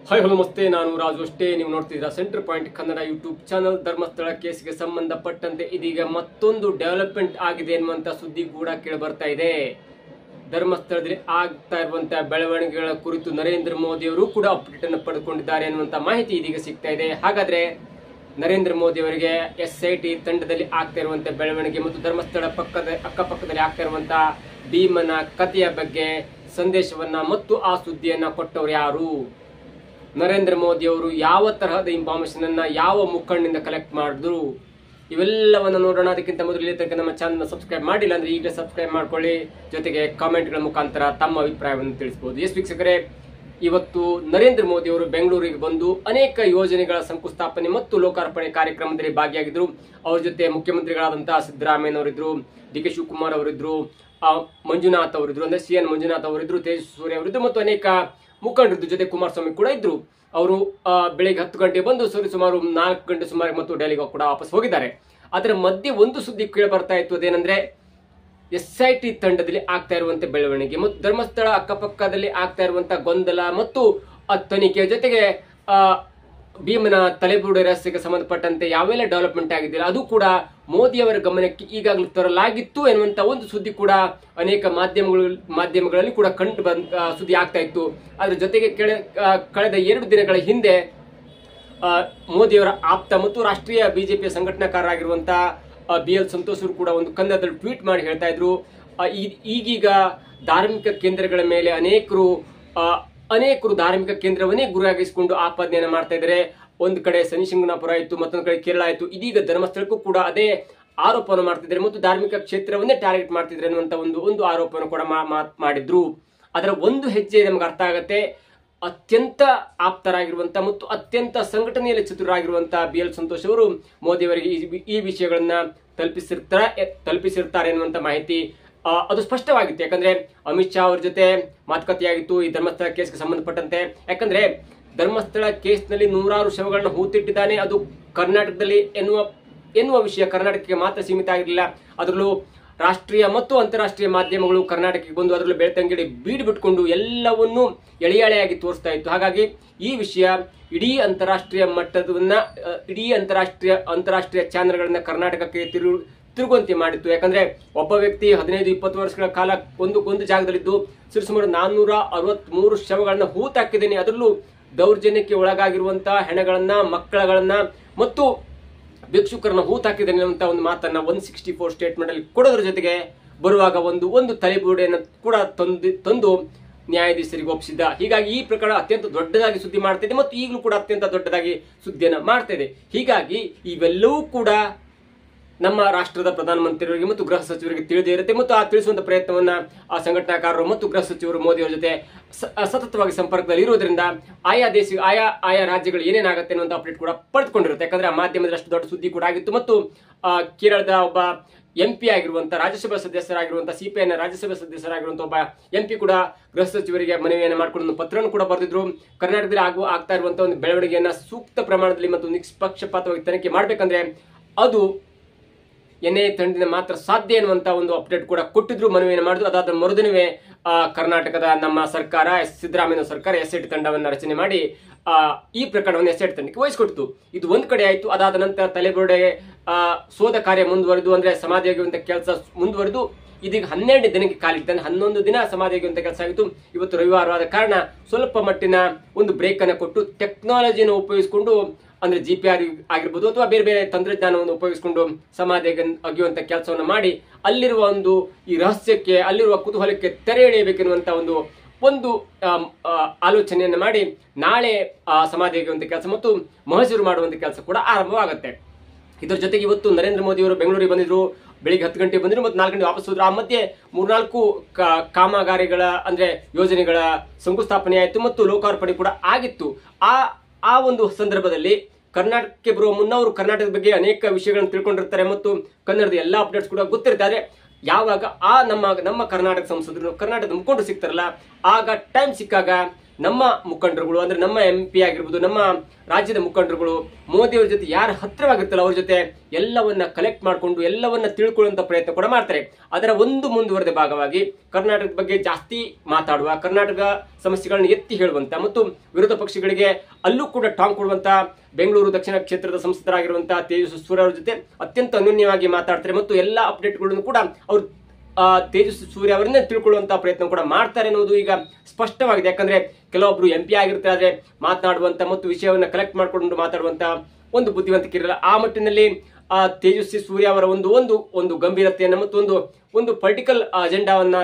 Hi hello ನಮಸ್ತೆ, ನಾನು ರಾಜು ಅಷ್ಟೇ. ನೀವು ನೋಡ್ತಿದ್ದೀರಾ centre point Kannada YouTube channel. Dharmasthala ಕೇಸ್ಗೆ ಸಂಬಂಧಪಟ್ಟಂತೆ ಇದೀಗ ಮತ್ತೊಂದು ಡೆವಲಪ್ಮೆಂಟ್ ಆಗಿದೆ ಎನ್ನುವಂತ ಸುದ್ದಿ ಕೂಡ ಕೇಳಿ ಬರ್ತಾ ಇದೆ. ಧರ್ಮಸ್ಥಳದಲ್ಲಿ ಆಗ್ತಾ ಇರುವಂತಹ ಬೆಳವಣಿಗೆಗಳ ಕುರಿತು ನರೇಂದ್ರ ಮೋದಿ ಅವರು ಕೂಡ ಅಪ್ಡೇಟ್ ಅನ್ನು ಪಡೆದುಕೊಂಡಿದ್ದಾರೆ ಎನ್ನುವಂತ ಮಾಹಿತಿ ಇದೀಗ ಸಿಗ್ತಾ ಇದೆ. ಹಾಗಾದ್ರೆ ನರೇಂದ್ರ ಮೋದಿ ಅವರಿಗೆ SIT ತಂಡದಲ್ಲಿ ಆಗ್ತಾ ಇರುವಂತಹ ಬೆಳವಣಿಗೆ ಮತ್ತು ಧರ್ಮಸ್ಥಳ ಅಕ್ಕಪಕ್ಕದಲ್ಲಿ ಆಗ್ತಾ ಇರುವಂತಹ ಭೀಮನ ಕಥೆಯ ಬಗ್ಗೆ ಸಂದೇಶವನ್ನ ಮತ್ತು ಆ ಸುದ್ದಿಯನ್ನ ಕೊಟ್ಟವರು ಯಾರು, ನರೇಂದ್ರ ಮೋದಿ ಅವರು ಯಾವ ತರಹದ ಇನ್ಫಾರ್ಮೇಶನ್ ಅನ್ನ ಯಾವ ಮುಖಂಡನಿಂದ ಕಲೆಕ್ಟ್ ಮಾಡಿದ್ರು, ಇವೆಲ್ಲವನ್ನ ನೋಡೋಣ. ಅದಕ್ಕಿಂತ ಮೊದಲು ಇಲ್ಲಿ ತನಕ ನಮ್ಮ ಚಾನಲ್ ಸಬ್ಸ್ಕ್ರೈಬ್ ಮಾಡಿಲ್ಲ ಅಂದ್ರೆ ಈಗಲೇ ಸಬ್ಸ್ಕ್ರೈಬ್ ಮಾಡ್ಕೊಳ್ಳಿ. ಜೊತೆಗೆ ಕಾಮೆಂಟ್ಗಳ ಮುಖಾಂತರ ತಮ್ಮ ಅಭಿಪ್ರಾಯವನ್ನು ತಿಳಿಸಬಹುದು. ಎಸ್ ವೀಕ್ಷಕರೇ, ಇವತ್ತು ನರೇಂದ್ರ ಮೋದಿ ಅವರು ಬೆಂಗಳೂರಿಗೆ ಬಂದು ಅನೇಕ ಯೋಜನೆಗಳ ಶಂಕುಸ್ಥಾಪನೆ ಮತ್ತು ಲೋಕಾರ್ಪಣೆ ಕಾರ್ಯಕ್ರಮದಲ್ಲಿ ಭಾಗಿಯಾಗಿದ್ರು. ಅವ್ರ ಜೊತೆ ಮುಖ್ಯಮಂತ್ರಿಗಳಾದಂತಹ ಸಿದ್ದರಾಮಯ್ಯನವರಿದ್ರು, DK ಶಿವಕುಮಾರ್ ಅವರಿದ್ರು, ಮಂಜುನಾಥ್ ಅವರಿದ್ರು, ಅಂದ್ರೆ CN ಮಂಜುನಾಥ್ ಅವರಿದ್ರು, ತೇಜಸ್ವಿ ಸೂರ್ಯ ಅವರಿದ್ರು ಮತ್ತು ಅನೇಕ ಮುಖಂಡರಿದ್ದು. ಜೊತೆ ಕುಮಾರಸ್ವಾಮಿ ಕೂಡ ಇದ್ರು. ಅವರು ಬೆಳಿಗ್ಗೆ 10 ಗಂಟೆ ಬಂದು ಸುಮಾರು 4 ಗಂಟೆ ಸುಮಾರು ಮತ್ತು ಡೆಲ್ಲಿಗೆ ಕೂಡ ವಾಪಸ್ ಹೋಗಿದ್ದಾರೆ. ಅದರ ಮಧ್ಯೆ ಒಂದು ಸುದ್ದಿ ಕೇಳಿ ಬರ್ತಾ ಇತ್ತು. ಅದೇನಂದ್ರೆ SIT ತಂಡದಲ್ಲಿ ಆಗ್ತಾ ಇರುವಂತ ಬೆಳವಣಿಗೆ ಮತ್ತು ಧರ್ಮಸ್ಥಳ ಅಕ್ಕಪಕ್ಕದಲ್ಲಿ ಆಗ್ತಾ ಇರುವಂತಹ ಗೊಂದಲ ಮತ್ತು ತನಿಖೆ, ಜೊತೆಗೆ ಭೀಮನ ತಲೆಬುರುಡೆ ರಹಸ್ಯಕ್ಕೆ ಸಂಬಂಧಪಟ್ಟಂತೆ ಯಾವೆಲ್ಲ ಡೆವಲಪ್ಮೆಂಟ್ ಆಗಿದೆಯಲ್ಲ ಅದು ಕೂಡ ಮೋದಿ ಅವರ ಗಮನಕ್ಕೆ ಈಗಾಗಲೇ ತರಲಾಗಿತ್ತು ಎನ್ನುವಂತ ಒಂದು ಸುದ್ದಿ ಕೂಡ ಅನೇಕ ಮಾಧ್ಯಮಗಳಲ್ಲಿ ಕೂಡ ಕಂಡು ಬಂದ ಸುದ್ದಿ ಆಗ್ತಾ ಇತ್ತು. ಅದ್ರ ಜೊತೆಗೆ ಕಳೆದ 2 ದಿನಗಳ ಹಿಂದೆ ಮೋದಿಯವರ ಆಪ್ತ ಮತ್ತು ರಾಷ್ಟ್ರೀಯ ಬಿಜೆಪಿಯ ಸಂಘಟನಾಕಾರರಾಗಿರುವಂತಹ BL ಸಂತೋಷ್ ಅವರು ಕೂಡ ಒಂದು ಕನ್ನಡದಲ್ಲಿ ಟ್ವೀಟ್ ಮಾಡಿ ಹೇಳ್ತಾ ಇದ್ರು, ಈಗೀಗ ಧಾರ್ಮಿಕ ಕೇಂದ್ರಗಳ ಮೇಲೆ ಅನೇಕರು ಧಾರ್ಮಿಕ ಕೇಂದ್ರವನ್ನೇ ಗುರಿಯಾಗಿಸಿಕೊಂಡು ಆಪಾದನೆಯನ್ನು ಮಾಡ್ತಾ ಇದ್ದಾರೆ. ಒಂದು ಕಡೆ ಶನಿಶಿಂಗನಾಪುರ ಆಯಿತು, ಮತ್ತೊಂದು ಕಡೆ ಕೇರಳ ಆಯಿತು, ಇದೀಗ ಧರ್ಮಸ್ಥಳಕ್ಕೂ ಕೂಡ ಅದೇ ಆರೋಪವನ್ನು ಮಾಡ್ತಿದ್ದಾರೆ ಮತ್ತು ಧಾರ್ಮಿಕ ಕ್ಷೇತ್ರವನ್ನೇ ಟಾರ್ಗೆಟ್ ಮಾಡ್ತಿದ್ದಾರೆ ಅನ್ನುವಂತ ಒಂದು ಆರೋಪವನ್ನು ಕೂಡ ಮಾಡಿದ್ರು. ಅದರ ಒಂದು ಹೆಜ್ಜೆ ನಮ್ಗೆ ಅರ್ಥ ಆಗತ್ತೆ. ಅತ್ಯಂತ ಆಪ್ತರಾಗಿರುವಂತ ಮತ್ತು ಅತ್ಯಂತ ಸಂಘಟನೆಯಲ್ಲಿ ಚತುರರಾಗಿರುವಂತಹ BL ಸಂತೋಷ್ ಅವರು ಮೋದಿ ಅವರಿಗೆ ಈ ವಿಷಯಗಳನ್ನ ತಲುಪಿಸಿರ್ತಾರೆ ಎನ್ನುವಂತ ಮಾಹಿತಿ ಅದು ಸ್ಪಷ್ಟವಾಗಿತ್ತು. ಯಾಕಂದ್ರೆ ಅಮಿತ್ ಶಾ ಅವ್ರ ಜೊತೆ ಮಾತುಕತೆಯಾಗಿತ್ತು ಈ ಧರ್ಮಸ್ಥಳ ಕೇಸ್ಗೆ ಸಂಬಂಧಪಟ್ಟಂತೆ. ಯಾಕಂದ್ರೆ ಧರ್ಮಸ್ಥಳ ಕೇಸ್ನಲ್ಲಿ 100 ಶವಗಳನ್ನ ಹೂತಿಟ್ಟಿದ್ದಾನೆ. ಅದು ಕರ್ನಾಟಕದಲ್ಲಿ ಎನ್ನುವ ವಿಷಯ ಕರ್ನಾಟಕಕ್ಕೆ ಮಾತ್ರ ಸೀಮಿತ ಆಗಿರಲಿಲ್ಲ. ಅದರಲ್ಲೂ ರಾಷ್ಟ್ರೀಯ ಮತ್ತು ಅಂತಾರಾಷ್ಟ್ರೀಯ ಮಾಧ್ಯಮಗಳು ಕರ್ನಾಟಕಕ್ಕೆ ಬಂದು ಅದರಲ್ಲೂ ಬೆಳ್ತಂಗಡಿ ಬೀಡು ಬಿಟ್ಕೊಂಡು ಎಲ್ಲವನ್ನೂ ಎಳೆಯಾಗಿ ತೋರಿಸ್ತಾ ಇತ್ತು. ಹಾಗಾಗಿ ಈ ವಿಷಯ ಇಡೀ ಅಂತಾರಾಷ್ಟ್ರೀಯ ಮಟ್ಟದನ್ನ ಇಡೀ ಅಂತಾರಾಷ್ಟ್ರೀಯ ಚಾನೆಲ್ಗಳನ್ನ ಕರ್ನಾಟಕಕ್ಕೆ ತಿರುಗುವಂತೆ ಮಾಡಿತ್ತು. ಯಾಕಂದ್ರೆ ಒಬ್ಬ ವ್ಯಕ್ತಿ 15-20 ವರ್ಷಗಳ ಕಾಲ ಒಂದು ಜಾಗದಲ್ಲಿದ್ದು ಸುಮಾರು 463 ಶವಗಳನ್ನ ಹೂತಾಕಿದ್ದೇನೆ. ಅದರಲ್ಲೂ ದೌರ್ಜನ್ಯಕ್ಕೆ ಒಳಗಾಗಿರುವಂತಹ ಹೆಣಗಳನ್ನ, ಮಕ್ಕಳಗಳನ್ನ ಮತ್ತು ಭಿಕ್ಷುಕರನ್ನ ಹೂತಾಕಿದ್ದೇನೆ ಅಂತ ಒಂದು ಮಾತನ್ನ 164 ಸ್ಟೇಟ್ಮೆಂಟ್ ಅಲ್ಲಿ ಕೊಡೋದ್ರ ಜೊತೆಗೆ ಬರುವಾಗ ಒಂದು ತಲೆಬುರುಡೆಯನ್ನು ಕೂಡ ತಂದು ನ್ಯಾಯಾಧೀಶರಿಗೆ ಒಪ್ಪಿಸಿದ್ದ. ಹೀಗಾಗಿ ಈ ಪ್ರಕರಣ ಅತ್ಯಂತ ದೊಡ್ಡದಾಗಿ ಸುದ್ದಿ ಮಾಡ್ತಾ ಇದೆ ಮತ್ತು ಈಗಲೂ ಕೂಡ ಅತ್ಯಂತ ದೊಡ್ಡದಾಗಿ ಸುದ್ದಿಯನ್ನ ಮಾಡ್ತಾ ಇದೆ. ಹೀಗಾಗಿ ಇವೆಲ್ಲವೂ ಕೂಡ ನಮ್ಮ ರಾಷ್ಟ್ರದ ಪ್ರಧಾನಮಂತ್ರಿಯವರಿಗೆ ಮತ್ತು ಗೃಹ ಸಚಿವರಿಗೆ ತಿಳಿದೇ ಇರುತ್ತೆ ಮತ್ತು ಆ ತಿಳಿಸುವಂತ ಪ್ರಯತ್ನವನ್ನ ಆ ಸಂಘಟನಾಕಾರರು ಮತ್ತು ಗೃಹ ಸಚಿವರು ಮೋದಿ ಅವರ ಜೊತೆ ಸತತವಾಗಿ ಸಂಪರ್ಕದಲ್ಲಿ ಇರುವುದರಿಂದ ಆಯಾ ರಾಜ್ಯಗಳು ಏನೇನಾಗುತ್ತೆ ಅನ್ನುವಂತ ಅಪ್ಡೇಟ್ ಕೂಡ ಪಡೆದುಕೊಂಡಿರುತ್ತೆ. ಯಾಕಂದ್ರೆ ಆ ಮಾಧ್ಯಮದಲ್ಲಿ ಅಷ್ಟು ದೊಡ್ಡ ಸುದ್ದಿ ಕೂಡ ಆಗಿತ್ತು. ಮತ್ತು ಕೇರಳದ ಒಬ್ಬ MP ಆಗಿರುವಂತಹ ರಾಜ್ಯಸಭಾ ಸದಸ್ಯರಾಗಿರುವಂತಹ CPIನ ರಾಜ್ಯಸಭಾ ಸದಸ್ಯರಾಗಿರುವಂತಹ ಒಬ್ಬ MP ಕೂಡ ಗೃಹ ಸಚಿವರಿಗೆ ಮನವಿಯನ್ನು ಮಾಡಿಕೊಂಡು ಒಂದು ಪತ್ರವನ್ನು ಕೂಡ ಬರೆದಿದ್ರು. ಕರ್ನಾಟಕದಲ್ಲಿ ಆಗ್ತಾ ಇರುವಂತಹ ಒಂದು ಬೆಳವಣಿಗೆಯನ್ನ ಸೂಕ್ತ ಪ್ರಮಾಣದಲ್ಲಿ ಮತ್ತು ನಿಷ್ಪಕ್ಷಪಾತವಾಗಿ ತನಿಖೆ ಮಾಡ್ಬೇಕಂದ್ರೆ ಅದು NIA ತಂಡದಿಂದ ಮಾತ್ರ ಸಾಧ್ಯ ಎನ್ನುವಂತ ಒಂದು ಅಪ್ಡೇಟ್ ಕೂಡ ಕೊಟ್ಟಿದ್ರು, ಮನವಿಯನ್ನು ಮಾಡಿದ್ರು. ಅದಾದ ಮರುದಿನವೇ ಕರ್ನಾಟಕದ ನಮ್ಮ ಸರ್ಕಾರ, ಸಿದ್ದರಾಮಯ್ಯ ಸರ್ಕಾರ SIT ತಂಡವನ್ನ ರಚನೆ ಮಾಡಿ ಈ ಪ್ರಕರಣವನ್ನು SIT ತಂಡಕ್ಕೆ ವಹಿಸಿಕೊಟ್ಟಿತು. ಇದು ಒಂದ್ ಕಡೆ ಆಯ್ತು. ಅದಾದ ನಂತರ ತಲೆಬುರುಡೆ ಶೋಧ ಕಾರ್ಯ ಮುಂದುವರೆದು, ಅಂದ್ರೆ ಸಮಾಧಿ ಆಗುವಂತ ಕೆಲಸ ಮುಂದುವರೆದು ಇದೀಗ 12 ದಿನಕ್ಕೆ ಕಾಲಿಟ್ಟು 11 ದಿನ ಸಮಾಧಿ ಆಗುವಂತ ಕೆಲಸ ಆಗಿತ್ತು. ಇವತ್ತು ರವಿವಾರವಾದ ಕಾರಣ ಸ್ವಲ್ಪ ಮಟ್ಟಿನ ಒಂದು ಬ್ರೇಕ್ ಅನ್ನು ಕೊಟ್ಟು ಟೆಕ್ನಾಲಜಿಯನ್ನು ಉಪಯೋಗಿಸಿಕೊಂಡು, ಅಂದ್ರೆ GPR ಆಗಿರ್ಬೋದು ಅಥವಾ ಬೇರೆ ತಂತ್ರಜ್ಞಾನವನ್ನು ಉಪಯೋಗಿಸಿಕೊಂಡು ಸಮಾಧಿ ಅಗಿಯುವಂತ ಕೆಲಸವನ್ನು ಮಾಡಿ ಅಲ್ಲಿರುವ ಈ ರಹಸ್ಯಕ್ಕೆ, ಅಲ್ಲಿರುವ ಕುತೂಹಲಕ್ಕೆ ತೆರೆ ಎಳೆಯಬೇಕೆನ್ನುವಂತ ಒಂದು ಆಲೋಚನೆಯನ್ನು ಮಾಡಿ ನಾಳೆ ಸಮಾಧಿ ಅಗಿಯುವಂತ ಕೆಲಸ ಮತ್ತು ಮಹಜೂರು ಮಾಡುವಂತ ಕೆಲಸ ಕೂಡ ಆರಂಭವಾಗುತ್ತೆ. ಇದರ ಜೊತೆಗೆ ಇವತ್ತು ನರೇಂದ್ರ ಮೋದಿ ಅವರು ಬೆಂಗಳೂರಿಗೆ ಬಂದಿದ್ರು. ಬೆಳಿಗ್ಗೆ 10 ಗಂಟೆ ಬಂದಿದ್ರು ಮತ್ತು 4 ಗಂಟೆ ವಾಪಸ್ ಹೋದ್ರು. ಆ ಮಧ್ಯೆ 3-4 ಕಾಮಗಾರಿಗಳ ಅಂದ್ರೆ ಯೋಜನೆಗಳ ಶಂಕುಸ್ಥಾಪನೆ ಆಯಿತು ಮತ್ತು ಲೋಕಾರ್ಪಣೆ ಕೂಡ ಆಗಿತ್ತು. ಆ ಒಂದು ಸಂದರ್ಭದಲ್ಲಿ ಕರ್ನಾಟಕಕ್ಕೆ ಬರುವ ಮುನ್ನ ಅವರು ಕರ್ನಾಟಕದ ಬಗ್ಗೆ ಅನೇಕ ವಿಷಯಗಳನ್ನು ತಿಳ್ಕೊಂಡಿರ್ತಾರೆ ಮತ್ತು ಕನ್ನಡದ ಎಲ್ಲಾ ಅಪ್ಡೇಟ್ಸ್ ಕೂಡ ಗೊತ್ತಿರುತ್ತೆ. ಆದ್ರೆ ಯಾವಾಗ ನಮ್ಮ ಕರ್ನಾಟಕ ಸಂಸದರು ಕರ್ನಾಟಕದ ಮುಖಂಡರು ಸಿಗ್ತಾರಲ್ಲ, ಆಗ ಟೈಮ್ ಸಿಕ್ಕಾಗ ನಮ್ಮ ಮುಖಂಡರುಗಳು ಅಂದ್ರೆ ನಮ್ಮ MP ಆಗಿರ್ಬೋದು, ನಮ್ಮ ರಾಜ್ಯದ ಮುಖಂಡರುಗಳು ಮೋದಿಯವರ ಜೊತೆ ಯಾರು ಹತ್ತಿರವಾಗಿರ್ತಲ್ಲ ಅವ್ರ ಜೊತೆ ಎಲ್ಲವನ್ನ ಕಲೆಕ್ಟ್ ಮಾಡಿಕೊಂಡು ಎಲ್ಲವನ್ನ ತಿಳ್ಕೊಳ್ಳುವಂತ ಪ್ರಯತ್ನ ಕೂಡ ಮಾಡ್ತಾರೆ. ಅದರ ಒಂದು ಮುಂದುವರೆದ ಭಾಗವಾಗಿ ಕರ್ನಾಟಕದ ಬಗ್ಗೆ ಜಾಸ್ತಿ ಮಾತಾಡುವ, ಕರ್ನಾಟಕ ಸಮಸ್ಯೆಗಳನ್ನು ಎತ್ತಿ ಹೇಳುವಂತ ಮತ್ತು ವಿರೋಧ ಪಕ್ಷಗಳಿಗೆ ಅಲ್ಲೂ ಕೂಡ ಟಾಂಗ್ ಕೊಡುವಂತ ಬೆಂಗಳೂರು ದಕ್ಷಿಣ ಕ್ಷೇತ್ರದ ಸಂಸದರಾಗಿರುವಂತಹ ತೇಜಸ್ವಿ ಸೂರ್ಯ ಅವರ ಜೊತೆ ಅತ್ಯಂತ ಅನ್ಯೋನ್ಯವಾಗಿ ಮಾತಾಡ್ತಾರೆ ಮತ್ತು ಎಲ್ಲಾ ಅಪ್ಡೇಟ್ಗಳನ್ನು ಕೂಡ ಅವರು ತೇಜಸ್ವಿ ಸೂರ್ಯ ಅವರನ್ನೇ ತಿಳ್ಕೊಳ್ಳುವಂತಹ ಪ್ರಯತ್ನ ಕೂಡ ಮಾಡ್ತಾರೆ ಅನ್ನೋದು ಈಗ ಸ್ಪಷ್ಟವಾಗಿದೆ. ಯಾಕಂದ್ರೆ ಕೆಲವೊಬ್ರು MP ಆಗಿರ್ತಾರೆ, ಆದ್ರೆ ಮಾತನಾಡುವಂತ ಮತ್ತು ವಿಷಯವನ್ನ ಕಲೆಕ್ಟ್ ಮಾಡ್ಕೊಂಡು ಮಾತಾಡುವಂತ ಒಂದು ಬುದ್ಧಿವಂತಿಕೆ ಇರಲ್ಲ. ಆ ಮಟ್ಟಿನಲ್ಲಿ ತೇಜಸ್ವಿ ಸೂರ್ಯ ಅವರ ಒಂದು ಗಂಭೀರತೆಯನ್ನ ಮತ್ತು ಒಂದು ಪೊಲಿಟಿಕಲ್ ಅಜೆಂಡಾವನ್ನ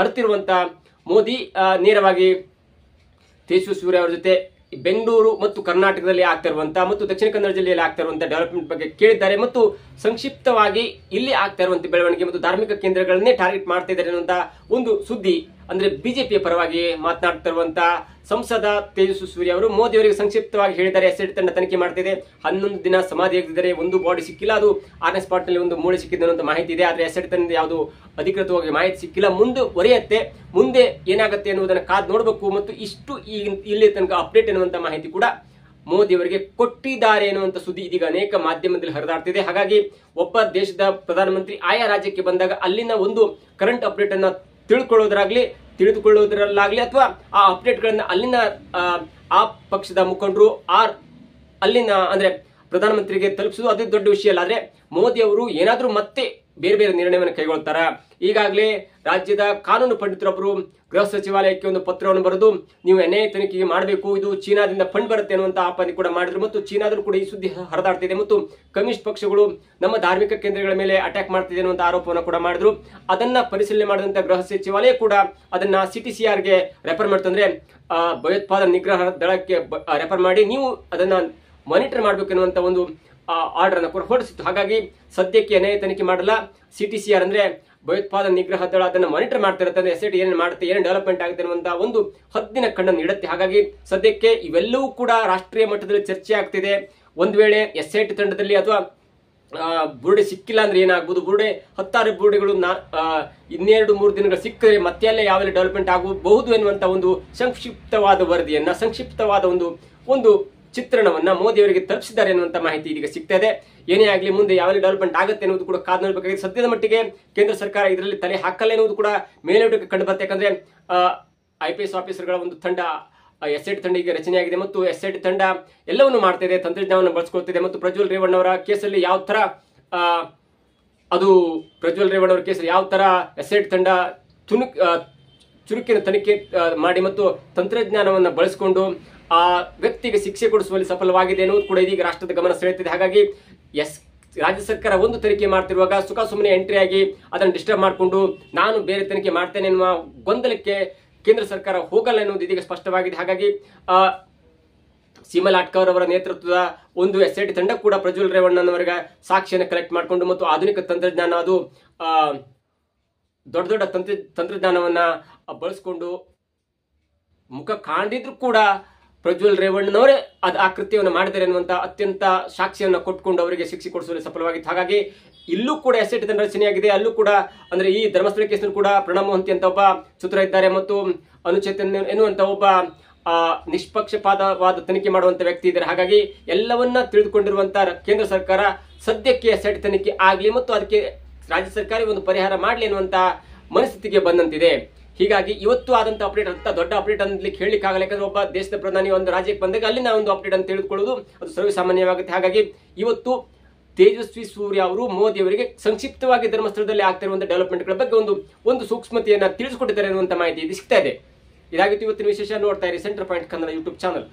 ಅರಿತಿರುವಂತ ಮೋದಿ ನೇರವಾಗಿ ತೇಜಸ್ವಿ ಸೂರ್ಯ ಅವರ ಜೊತೆ ಬೆಂಗಳೂರು ಮತ್ತು ಕರ್ನಾಟಕದಲ್ಲಿ ಆಗ್ತಾ ಇರುವಂತಹ ಮತ್ತು ದಕ್ಷಿಣ ಕನ್ನಡ ಜಿಲ್ಲೆಯಲ್ಲಿ ಆಗ್ತಾ ಇರುವಂತಹ ಡೆವಲಪ್ಮೆಂಟ್ ಬಗ್ಗೆ ಕೇಳಿದ್ದಾರೆ ಮತ್ತು ಸಂಕ್ಷಿಪ್ತವಾಗಿ ಇಲ್ಲಿ ಆಗ್ತಾ ಇರುವಂತಹ ಬೆಳವಣಿಗೆ ಮತ್ತು ಧಾರ್ಮಿಕ ಕೇಂದ್ರಗಳನ್ನೇ ಟಾರ್ಗೆಟ್ ಮಾಡ್ತಾ ಇದ್ದಾರೆ ಅನ್ನುವಂತಹ ಒಂದು ಸುದ್ದಿ ಅಂದ್ರೆ ಬಿಜೆಪಿಯ ಪರವಾಗಿ ಮಾತನಾಡ್ತಾ ಇರುವಂತಹ ಸಂಸದ ತೇಜಸ್ವಿ ಸೂರ್ಯ ಅವರು ಮೋದಿ ಅವರಿಗೆ ಸಂಕ್ಷಿಪ್ತವಾಗಿ ಹೇಳಿದ್ದಾರೆ. SIT ತಂಡ ತನಿಖೆ ಮಾಡ್ತಿದೆ, 11 ದಿನ ಸಮಾಧಿ ಆಗಿದ್ದಾರೆ, ಒಂದು ಬಾಡಿ ಸಿಕ್ಕಿಲ್ಲ, ಅದು 6ನೇ ಸ್ಪಾಟ್ ನಲ್ಲಿ ಒಂದು ಮೂಳೆ ಸಿಕ್ಕಿದೆ ಅನ್ನೋ ಮಾಹಿತಿ ಇದೆ. ಆದ್ರೆ SIT ತಂಡ ಯಾವುದು ಅಧಿಕೃತವಾಗಿ ಮಾಹಿತಿ ಸಿಕ್ಕಿಲ್ಲ. ಮುಂದೆ ಏನಾಗುತ್ತೆ ಅನ್ನುವುದನ್ನು ಕಾದ್ ನೋಡಬೇಕು ಮತ್ತು ಇಷ್ಟು ಇಲ್ಲಿ ತನಕ ಅಪ್ಡೇಟ್ ಎನ್ನುವಂತ ಮಾಹಿತಿ ಕೂಡ ಮೋದಿ ಅವರಿಗೆ ಕೊಟ್ಟಿದ್ದಾರೆ ಎನ್ನುವಂತ ಸುದ್ದಿ ಇದೀಗ ಅನೇಕ ಮಾಧ್ಯಮದಲ್ಲಿ ಹರಿದಾಡ್ತಿದೆ. ಹಾಗಾಗಿ ಒಬ್ಬ ದೇಶದ ಪ್ರಧಾನಮಂತ್ರಿ ಆಯಾ ರಾಜ್ಯಕ್ಕೆ ಬಂದಾಗ ಅಲ್ಲಿನ ಒಂದು ಕರೆಂಟ್ ಅಪ್ಡೇಟ್ ಅನ್ನ ತಿಳಿದುಕೊಳ್ಳುವುದರಲ್ಲಾಗ್ಲಿ ಅಥವಾ ಆ ಅಪ್ಡೇಟ್ ಗಳನ್ನ ಅಲ್ಲಿನ ಆ ಪಕ್ಷದ ಮುಖಂಡರು ಅಲ್ಲಿನ ಅಂದ್ರೆ ಪ್ರಧಾನಮಂತ್ರಿಗೆ ತಲುಪಿಸುವುದು ಅದು ದೊಡ್ಡ ವಿಷಯ ಅಲ್ಲ. ಆದ್ರೆ ಮೋದಿ ಅವರು ಏನಾದ್ರೂ ಮತ್ತೆ ಬೇರೆ ನಿರ್ಣಯವನ್ನು ಕೈಗೊಳ್ತಾರ. ಈಗಾಗಲೇ ರಾಜ್ಯದ ಕಾನೂನು ಪಂಡಿತರೊಬ್ಬರು ಗೃಹ ಸಚಿವಾಲಯಕ್ಕೆ ಒಂದು ಪತ್ರವನ್ನು ಬರೆದು ನೀವು NIA ತನಿಖೆಗೆ ಮಾಡಬೇಕು, ಇದು ಚೀನಾದಿಂದ ಫಂಡ್ ಬರುತ್ತೆ ಅನ್ನುವಂತ ಆಪಾದನೆ ಕೂಡ ಮಾಡಿದ್ರು ಮತ್ತು ಚೀನಾದರೂ ಕೂಡ ಈ ಸುದ್ದಿ ಹರಿದಾಡ್ತಿದೆ ಮತ್ತು ಕಮ್ಯುನಿಸ್ಟ್ ಪಕ್ಷಗಳು ನಮ್ಮ ಧಾರ್ಮಿಕ ಕೇಂದ್ರಗಳ ಮೇಲೆ ಅಟ್ಯಾಕ್ ಮಾಡ್ತಿದೆ ಅನ್ನುವಂತ ಆರೋಪವನ್ನು ಕೂಡ ಮಾಡಿದ್ರು. ಅದನ್ನ ಪರಿಶೀಲನೆ ಮಾಡಿದಂತ ಗೃಹ ಸಚಿವಾಲಯ ಕೂಡ ಅದನ್ನ CTCR ಗೆ ರೆಫರ್ ಮಾಡ್ತಂದ್ರೆ ಭಯೋತ್ಪಾದನಾ ನಿಗ್ರಹ ದಳಕ್ಕೆ ರೆಫರ್ ಮಾಡಿ ನೀವು ಅದನ್ನ ಮಾನಿಟರ್ ಮಾಡಬೇಕು ಎನ್ನುವಂತ ಒಂದು ಆರ್ಡರ್ ಅನ್ನು ಕೂಡ ಹೊರಡಿಸಿತ್ತು. ಹಾಗಾಗಿ ಸದ್ಯಕ್ಕೆ NIA ತನಿಖೆ ಮಾಡಲ್ಲ, CTCR ಅಂದ್ರೆ ಭಯೋತ್ಪಾದನಾ ನಿಗ್ರಹ ದಳ ಅದನ್ನ ಮಾನಿಟರ್ ಮಾಡ್ತಾ ಇರುತ್ತೆ. SIT ಏನೇನು ಮಾಡುತ್ತೆ, ಏನೇನು ಡೆವಲಪ್ಮೆಂಟ್ ಆಗುತ್ತೆ ಅನ್ನುವಂತ ಒಂದು ಹದ್ದಿನ ಕಣ್ಣನ್ನು ಇಡುತ್ತೆ. ಹಾಗಾಗಿ ಸದ್ಯಕ್ಕೆ ಇವೆಲ್ಲವೂ ಕೂಡ ರಾಷ್ಟ್ರೀಯ ಮಟ್ಟದಲ್ಲಿ ಚರ್ಚೆ ಆಗ್ತಿದೆ. ಒಂದ್ ವೇಳೆ SIT ತಂಡದಲ್ಲಿ ಅಥವಾ ಬುರುಡೆ ಸಿಕ್ಕಿಲ್ಲ ಅಂದ್ರೆ ಏನಾಗಬಹುದು, ಬುರುಡೆ 10 ಬುರುಡೆಗಳು 2-3 ದಿನಗಳು ಸಿಕ್ಕರೆ ಮತ್ತೆ ಅಲ್ಲೇ ಯಾವೆಲ್ಲ ಡೆವಲಪ್ಮೆಂಟ್ ಆಗಬಹುದು ಎನ್ನುವಂತ ಒಂದು ಸಂಕ್ಷಿಪ್ತವಾದ ವರದಿಯನ್ನ ಸಂಕ್ಷಿಪ್ತವಾದ ಒಂದು ಚಿತ್ರಣವನ್ನ ಮೋದಿ ಅವರಿಗೆ ತಲುಪಿಸಿದ್ದಾರೆ ಅನ್ನುವಂತ ಮಾಹಿತಿ ಇದೀಗ ಸಿಗ್ತಾ ಇದೆ. ಏನೇ ಆಗಲಿ ಮುಂದೆ ಯಾವೆಲ್ಲ ಡೆವಲಪ್ಮೆಂಟ್ ಆಗುತ್ತೆ ಅನ್ನೋದು ಕೂಡ ಕಾದು ನೋಡಬೇಕಾಗಿದೆ. ಸದ್ಯದ ಮಟ್ಟಿಗೆ ಕೇಂದ್ರ ಸರ್ಕಾರ ಇದರಲ್ಲಿ ತಲೆ ಹಾಕಲ್ಲ ಎನ್ನುವುದು ಕೂಡ ಮೇಲ್ನೋಟಕ್ಕೆ ಕಂಡು ಬರುತ್ತೆ. ಯಾಕಂದ್ರೆ IPS ಆಫೀಸರ್ಗಳ ಒಂದು ತಂಡ SIT ತಂಡ ಈಗ ರಚನೆಯಾಗಿದೆ ಮತ್ತು SIT ತಂಡ ಎಲ್ಲವನ್ನು ಮಾಡ್ತಾ ಇದೆ, ತಂತ್ರಜ್ಞಾನವನ್ನು ಬಳಸ್ಕೊಳ್ತಿದೆ ಮತ್ತು ಪ್ರಜ್ವಲ್ ರೇವಣ್ಣ ಅವರ ಕೇಸಲ್ಲಿ ಯಾವ ತರ ಯಾವ ತರ SIT ತಂಡ ಚುರುಕಿನ ತನಿಖೆ ಮಾಡಿ ಮತ್ತು ತಂತ್ರಜ್ಞಾನವನ್ನು ಬಳಸಿಕೊಂಡು ಆ ವ್ಯಕ್ತಿಗೆ ಶಿಕ್ಷೆ ಕೊಡಿಸುವಲ್ಲಿ ಸಫಲವಾಗಿದೆ ಅನ್ನೋದು ಕೂಡ ಇದೀಗ ರಾಷ್ಟ್ರದ ಗಮನ ಸೆಳೆಯುತ್ತಿದೆ. ಹಾಗಾಗಿ ರಾಜ್ಯ ಸರ್ಕಾರ ಒಂದು ತನಿಖೆ ಮಾಡ್ತಿರುವಾಗ ಸುಮ್ಮನೆ ಎಂಟ್ರಿ ಆಗಿ ಅದನ್ನು ಡಿಸ್ಟರ್ಬ್ ಮಾಡಿಕೊಂಡು ನಾನು ಬೇರೆ ತನಿಖೆ ಮಾಡ್ತೇನೆ ಎನ್ನುವ ಗೊಂದಲಕ್ಕೆ ಕೇಂದ್ರ ಸರ್ಕಾರ ಹೋಗಲ್ಲ ಎನ್ನುವುದು ಇದೀಗ ಸ್ಪಷ್ಟವಾಗಿದೆ. ಹಾಗಾಗಿ ಸೀಮಾ ಲಾಟ್ಕರ್ ಅವರ ನೇತೃತ್ವದ ಒಂದು SIT ತಂಡ ಕೂಡ ಪ್ರಜ್ವಲ್ ರೇವಣ್ಣನವರಿಗೆ ಸಾಕ್ಷಿಯನ್ನು ಕಲೆಕ್ಟ್ ಮಾಡಿಕೊಂಡು ಮತ್ತು ಆಧುನಿಕ ತಂತ್ರಜ್ಞಾನ ಅದು ದೊಡ್ಡ ತಂತ್ರಜ್ಞಾನವನ್ನ ಬಳಸಿಕೊಂಡು ಮುಖ ಕಾಣದಿದ್ರು ಕೂಡ ಪ್ರಜ್ವಲ್ ರೇವಣ್ಣನವರೇ ಆ ಕೃತ್ಯವನ್ನು ಮಾಡಿದ್ದಾರೆ ಅನ್ನುವಂತ ಅತ್ಯಂತ ಸಾಕ್ಷಿಯನ್ನು ಕೊಟ್ಟುಕೊಂಡು ಅವರಿಗೆ ಶಿಕ್ಷೆ ಕೊಡಿಸುವಲ್ಲಿ ಸಫಲವಾಗಿತ್ತು. ಹಾಗಾಗಿ ಇಲ್ಲೂ ಕೂಡ SIT ತಂಡ ರಚನೆಯಾಗಿದೆ. ಅಲ್ಲೂ ಕೂಡ ಅಂದ್ರೆ ಈ ಧರ್ಮಸ್ಥಳ ಕೇಸಿನಲ್ಲಿ ಕೂಡ ಪ್ರಣಬ್ ಮೊಹಂತಿ ಅಂತ ಒಬ್ಬ ಸೂತ್ರ ಇದ್ದಾರೆ ಮತ್ತು ಅನುಚೇತನ್ ಎನ್ನುವಂತ ಒಬ್ಬ ನಿಷ್ಪಕ್ಷಪಾತವಾದ ತನಿಖೆ ಮಾಡುವಂತ ವ್ಯಕ್ತಿ ಇದ್ದಾರೆ. ಹಾಗಾಗಿ ಎಲ್ಲವನ್ನ ತಿಳಿದುಕೊಂಡಿರುವಂತಹ ಕೇಂದ್ರ ಸರ್ಕಾರ ಸದ್ಯಕ್ಕೆ SIT ತನಿಖೆ ಆಗ್ಲಿ ಮತ್ತು ಅದಕ್ಕೆ ರಾಜ್ಯ ಸರ್ಕಾರ ಒಂದು ಪರಿಹಾರ ಮಾಡ್ಲಿ ಅನ್ನುವಂತ ಮನಸ್ಥಿತಿಗೆ ಬಂದಂತಿದೆ. ಹೀಗಾಗಿ ಇವತ್ತು ಆದಂತ ಅಪ್ಡೇಟ್ ಅಂತ ದೊಡ್ಡ ಅಪ್ಡೇಟ್ ಅಂತ ಹೇಳಲಿಕ್ಕಾಗಲ್ಲ. ಯಾಕಂದ್ರೆ ಒಬ್ಬ ದೇಶದ ಪ್ರಧಾನಿ ಒಂದು ರಾಜ್ಯಕ್ಕೆ ಬಂದಾಗ ಅಲ್ಲಿನ ಒಂದು ಅಪ್ಡೇಟ್ ಅಂತ ತಿಳಿದುಕೊಳ್ಳುವುದು ಅದು ಸರ್ವೇ ಸಾಮಾನ್ಯವಾಗುತ್ತೆ. ಹಾಗಾಗಿ ಇವತ್ತು ತೇಜಸ್ವಿ ಸೂರ್ಯ ಅವರು ಮೋದಿ ಅವರಿಗೆ ಸಂಕ್ಷಿಪ್ತವಾಗಿ ಧರ್ಮಸ್ಥಳದಲ್ಲಿ ಆಗ್ತಿರುವಂತಹ ಡೆವಲಪ್ಮೆಂಟ್ಗಳ ಬಗ್ಗೆ ಒಂದು ಸೂಕ್ಷ್ಮತೆಯನ್ನ ತಿಳಿಸಿಕೊಟ್ಟಿದ್ದಾರೆ ಅನ್ನುವಂತ ಮಾಹಿತಿ ಇದು ಸಿಗ್ತಾ ಇದೆ. ಇದಾಗಿತ್ತು ಇವತ್ತಿನ ವಿಶೇಷ. ನೋಡ್ತಾ ಇರಿ centre point Kannada YouTube channel.